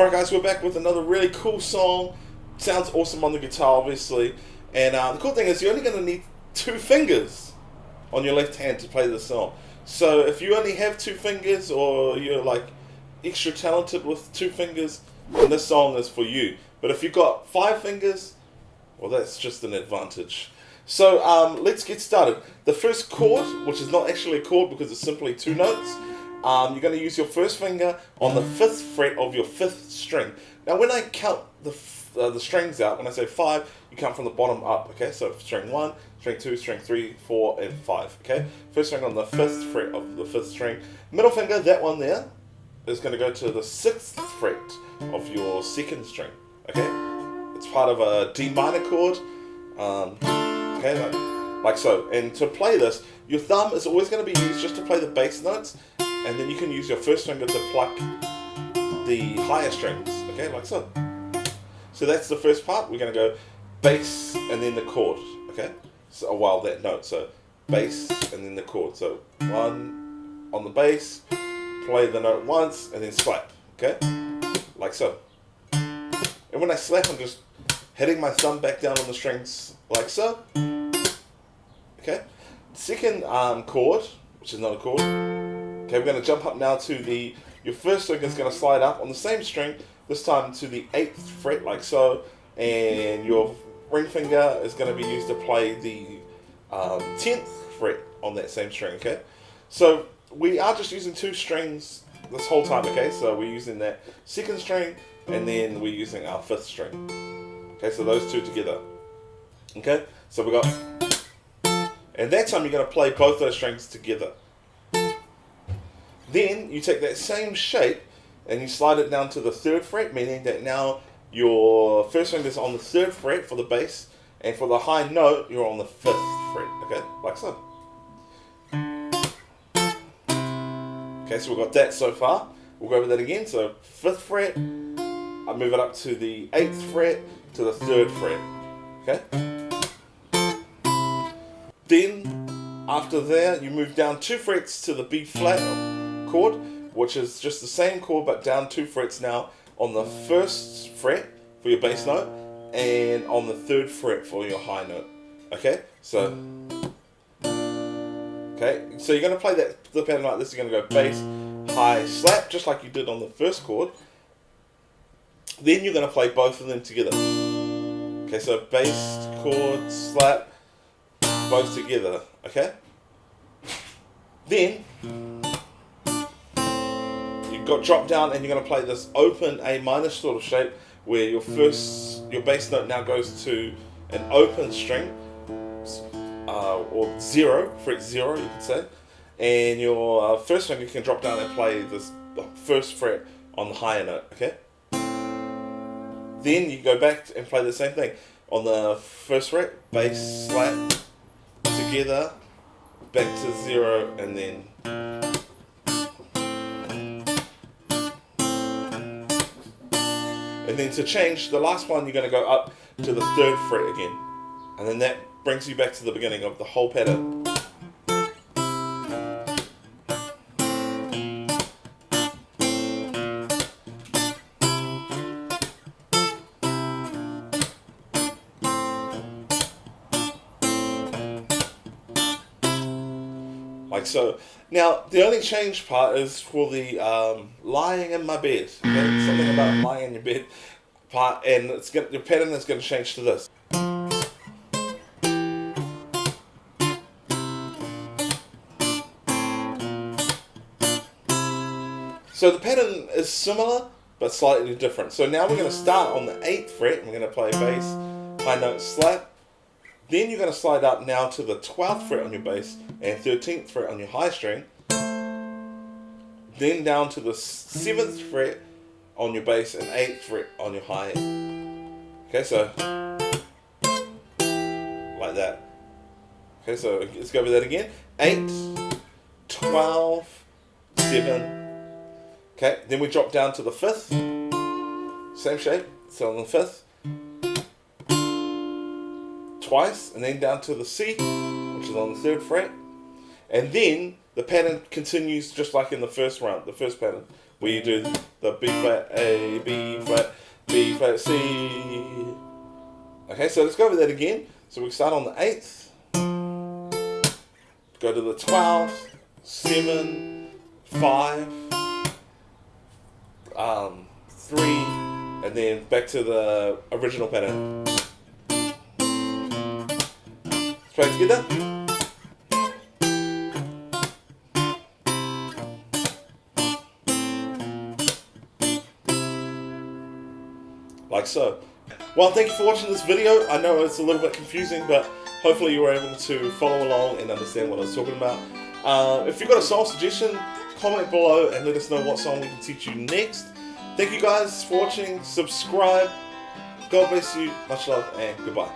Alright guys, we're back with another really cool song. Sounds awesome on the guitar, obviously. And the cool thing is you're only going to need 2 fingers on your left hand to play this song. So if you only have 2 fingers, or you're like extra talented with 2 fingers, then this song is for you. But if you've got 5 fingers, well, that's just an advantage. So let's get started. The first chord, which is not actually a chord because it's simply 2 notes, you're going to use your first finger on the 5th fret of your 5th string. Now when I count the strings out, when I say 5, you count from the bottom up, okay? So string 1, string 2, string 3, 4, and 5, okay? First string on the 5th fret of the 5th string. Middle finger, that one there, is going to go to the 6th fret of your 2nd string, okay? It's part of a D minor chord, okay, like so. And to play this, your thumb is always going to be used just to play the bass notes, and then you can use your first finger to pluck the higher strings, okay, like so. So that's the first part. We're going to go bass and then the chord, okay? So while that note, so bass and then the chord. So 1 on the bass, play the note once, and then slap, okay? Like so. And when I slap, I'm just hitting my thumb back down on the strings, like so. Okay? Second chord, which is not a chord. Okay, we're going to jump up now to your first string is going to slide up on the same string, this time to the 8th fret, like so. And your ring finger is going to be used to play the 10th fret on that same string, okay? So we are just using 2 strings this whole time, okay? So we're using that 2nd string, and then we're using our 5th string. Okay, so those 2 together. Okay, so we got, and that time you're going to play both those strings together. Then you take that same shape and you slide it down to the 3rd fret, meaning that now your first finger is on the 3rd fret for the bass, and for the high note you're on the 5th fret, okay, like so. Okay, so we've got that so far. We'll go over that again. So 5th fret, I move it up to the 8th fret, to the 3rd fret, okay? Then, after there, you move down 2 frets to the B flat chord, which is just the same chord, but down 2 frets now on the 1st fret for your bass note, and on the 3rd fret for your high note, okay? So, okay, so you're going to play the pattern like this. You're going to go bass, high, slap, just like you did on the first chord. Then you're going to play both of them together. Okay, so bass, chord, slap, both together, okay? Then, you've got drop down and you're going to play this open A minor sort of shape where your bass note now goes to an open string, or 0, fret 0 you could say, and your first finger can drop down and play the 1st fret on the higher note, okay? Then you go back and play the same thing. On the 1st fret, bass, slap, together, back to 0, and then. And then to change the last one, you're going to go up to the 3rd fret again. And then that brings you back to the beginning of the whole pattern. Like so. Now, the only change part is for the lying in my bed. Okay? Something about lying in your bed part, and your pattern is going to change to this. So the pattern is similar, but slightly different. So now we're going to start on the 8th fret, and we're going to play bass, high note, slap. Then you're going to slide up now to the 12th fret on your bass and 13th fret on your high string. Then down to the 7th fret on your bass and 8th fret on your high. Okay, so like that. Okay, so let's go over that again. 8, 12, 7. Okay, then we drop down to the 5th. Same shape. So on the 5th. Twice, and then down to the C, which is on the 3rd fret, and then the pattern continues just like in the first round, the first pattern. where you do the B flat A, B flat, B flat C. Okay, so let's go over that again. So we start on the 8th, go to the 12th, 7, 5, 3, and then back to the original pattern. Let's play it together. Like so. Well, thank you for watching this video. I know it's a little bit confusing, but hopefully you were able to follow along and understand what I was talking about. If you've got a song suggestion, comment below and let us know what song we can teach you next. Thank you guys for watching. Subscribe. God bless you. Much love and goodbye.